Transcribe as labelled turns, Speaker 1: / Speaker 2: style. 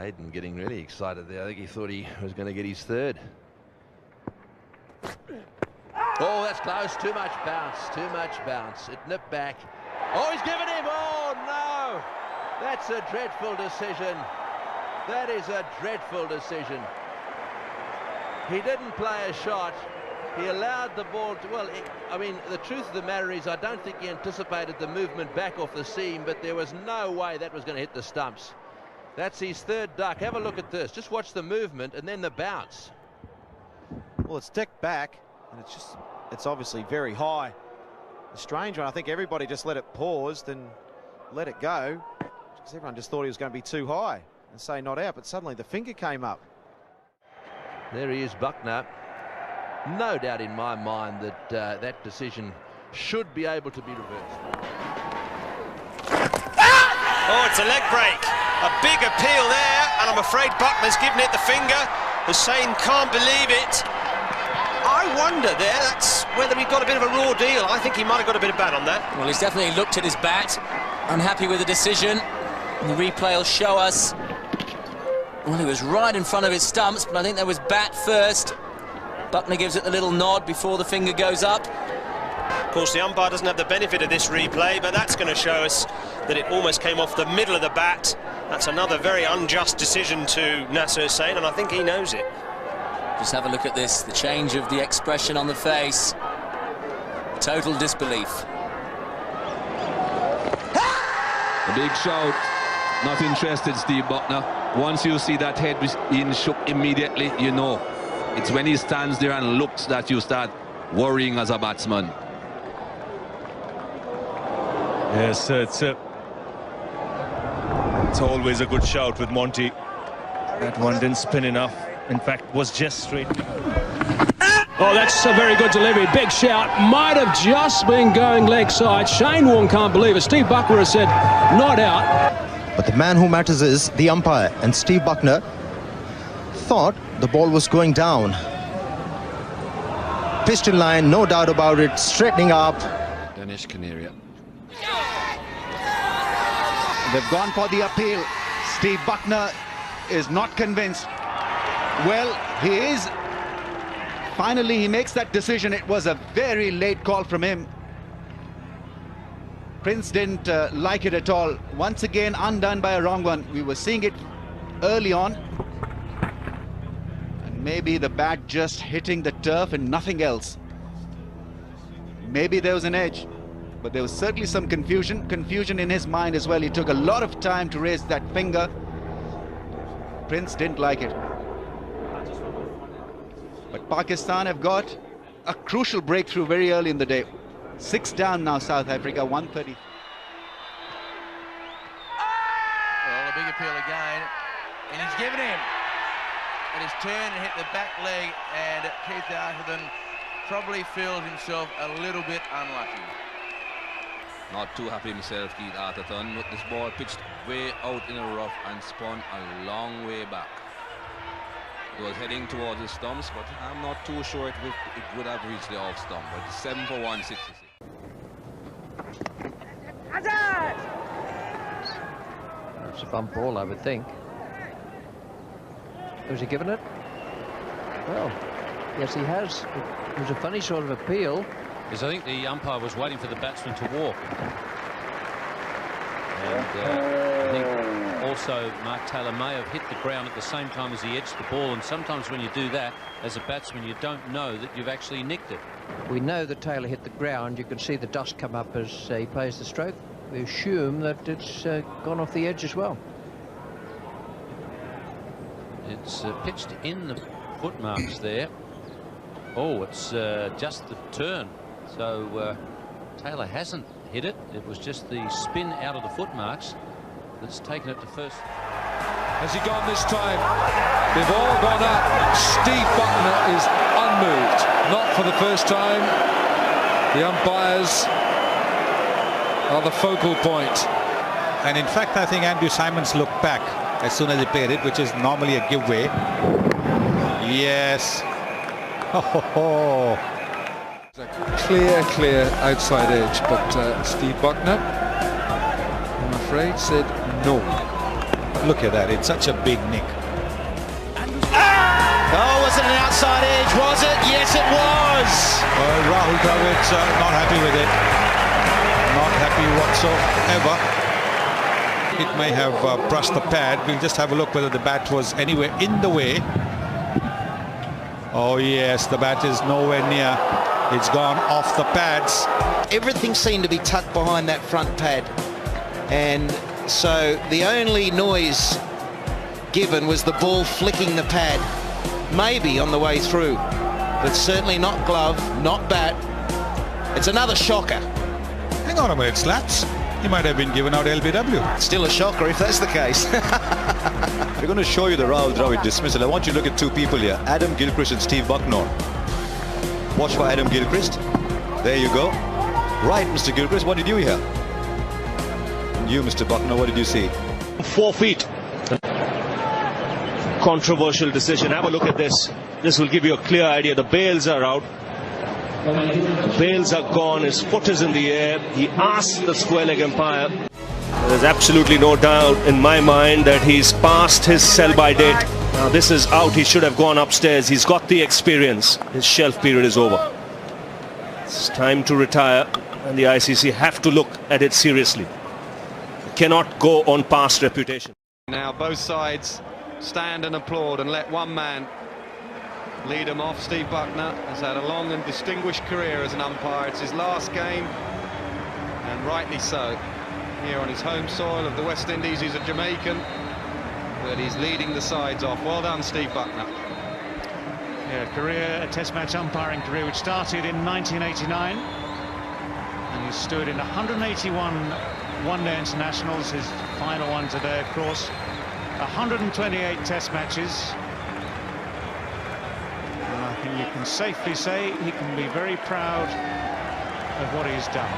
Speaker 1: Hayden getting really excited there. I think he thought he was going to get his third. Oh, that's close. Too much bounce. Too much bounce. It nipped back. Oh, he's given him. Oh, no. That's a dreadful decision. That is a dreadful decision. He didn't play a shot. He allowed the ball to, well, I mean, the truth of the matter is I don't think he anticipated the movement back off the seam, but there was no way that was going to hit the stumps. That's his third duck. Have a look at this. Just watch the movement and then the bounce.
Speaker 2: Well, it's decked back, and it's obviously very high. A strange one. I think everybody just let it pause and let it go, because everyone just thought he was going to be too high and say not out, but suddenly the finger came up.
Speaker 1: There he is, Bucknor. No doubt in my mind that that decision should be able to be reversed.
Speaker 3: Oh, it's a leg break. A big appeal there, and I'm afraid Bucknor's given it the finger. Hussain can't believe it. I wonder there, that's whether he got a bit of a raw deal. I think he might have got a bit of bat on that.
Speaker 4: Well, he's definitely looked at his bat, unhappy with the decision. The replay will show us. Well, he was right in front of his stumps, but I think there was bat first. Bucknor gives it a little nod before the finger goes up.
Speaker 3: Of course, the umpire doesn't have the benefit of this replay, but that's going to show us that it almost came off the middle of the bat. That's another very unjust decision to Nasser Hussain, and I think he knows it.
Speaker 4: Just have a look at this, the change of the expression on the face. Total disbelief.
Speaker 5: A big shout. Not interested, Steve Bucknor. Once you see that head being shook immediately, you know. It's when he stands there and looks that you start worrying as a batsman.
Speaker 6: Yes, it's always a good shout with Monty. That one didn't spin enough. In fact, was just straight.
Speaker 7: Oh, that's a very good delivery. Big shout. Might have just been going leg side. Shane Warne can't believe it. Steve Bucknor has said not out.
Speaker 8: But the man who matters is the umpire, and Steve Bucknor thought the ball was going down. Piston line, no doubt about it, straightening up.
Speaker 5: Danish Canaria.
Speaker 9: They've gone for the appeal. Steve Bucknor is not convinced. Well, he is. Finally, he makes that decision. It was a very late call from him. Prince didn't like it at all. Once again, undone by a wrong one. We were seeing it early on. And maybe the bat just hitting the turf and nothing else. Maybe there was an edge, but there was certainly some confusion in his mind as well. He took a lot of time to raise that finger. Prince didn't like it. But Pakistan have got a crucial breakthrough very early in the day. 6 down now, South Africa, 130.
Speaker 10: Well, a big appeal again, and he's given him. And his turn and hit the back leg, and Keith Atherton probably feels himself a little bit unlucky.
Speaker 5: Not too happy himself, Keith Atherton, but this ball pitched way out in the rough and spun a long way back. It was heading towards the stumps, but I'm not too sure it would have reached the off stump. But it's 7 for 166.
Speaker 11: It's a bump ball, I would think. Was he given it? Well, yes, he has. It was a funny sort of appeal.
Speaker 12: Because I think the umpire was waiting for the batsman to walk. And I think also Mark Taylor may have hit the ground at the same time as he edged the ball, and sometimes when you do that as a batsman you don't know that you've actually nicked it.
Speaker 11: We know that Taylor hit the ground. You can see the dust come up as he plays the stroke. We assume that it's gone off the edge as well.
Speaker 12: It's pitched in the footmarks there. Oh, it's just the turn. So Taylor hasn't hit it. It was just the spin out of the footmarks that's taken it to first.
Speaker 13: Has he gone this time? They've all gone up. Steve Bucknor is unmoved. Not for the first time. The umpires are the focal point.
Speaker 14: And in fact, I think Andrew Simons looked back as soon as he played it, which is normally a giveaway. Yes. Oh.
Speaker 13: Clear outside edge, but Steve Bucknor, I'm afraid, said no.
Speaker 14: Look at that, it's such a big nick.
Speaker 2: Oh, was it an outside edge? Was it? Yes, it was.
Speaker 14: Rahul Dravid not happy with it. Not happy whatsoever. It may have brushed the pad. We'll just have a look whether the bat was anywhere in the way. Oh yes, the bat is nowhere near. It's gone off the pads.
Speaker 2: Everything seemed to be tucked behind that front pad. And so the only noise given was the ball flicking the pad. Maybe on the way through, but certainly not glove, not bat. It's another shocker.
Speaker 14: Hang on a minute, Slaps. He might have been given out LBW.
Speaker 2: Still a shocker if that's the case.
Speaker 15: We're going to show you the Rahul Dravid dismissal. I want you to look at two people here, Adam Gilchrist and Steve Bucknor. Watch for Adam Gilchrist. There you go. Right, Mr. Gilchrist, what did you hear? And you, Mr. Bucknor, what did you see?
Speaker 6: 4 feet. Controversial decision. Have a look at this. This will give you a clear idea. The bails are out. The bails are gone. His foot is in the air. He asked the square leg umpire. There's absolutely no doubt in my mind that he's passed his sell-by date. Now this is out. He should have gone upstairs. He's got the experience. His shelf period is over. It's time to retire, and the ICC have to look at it seriously. It cannot go on past reputation.
Speaker 16: Now both sides stand and applaud and let one man lead them off. Steve Bucknor has had a long and distinguished career as an umpire. It's his last game, and rightly so. Here on his home soil of the West Indies, he's a Jamaican, but he's leading the sides off. Well done, Steve Bucknor.
Speaker 17: Yeah, a test match umpiring career which started in 1989, and he stood in 181 one-day internationals, his final one today, of course. 128 test matches, and I think you can safely say he can be very proud of what he's done.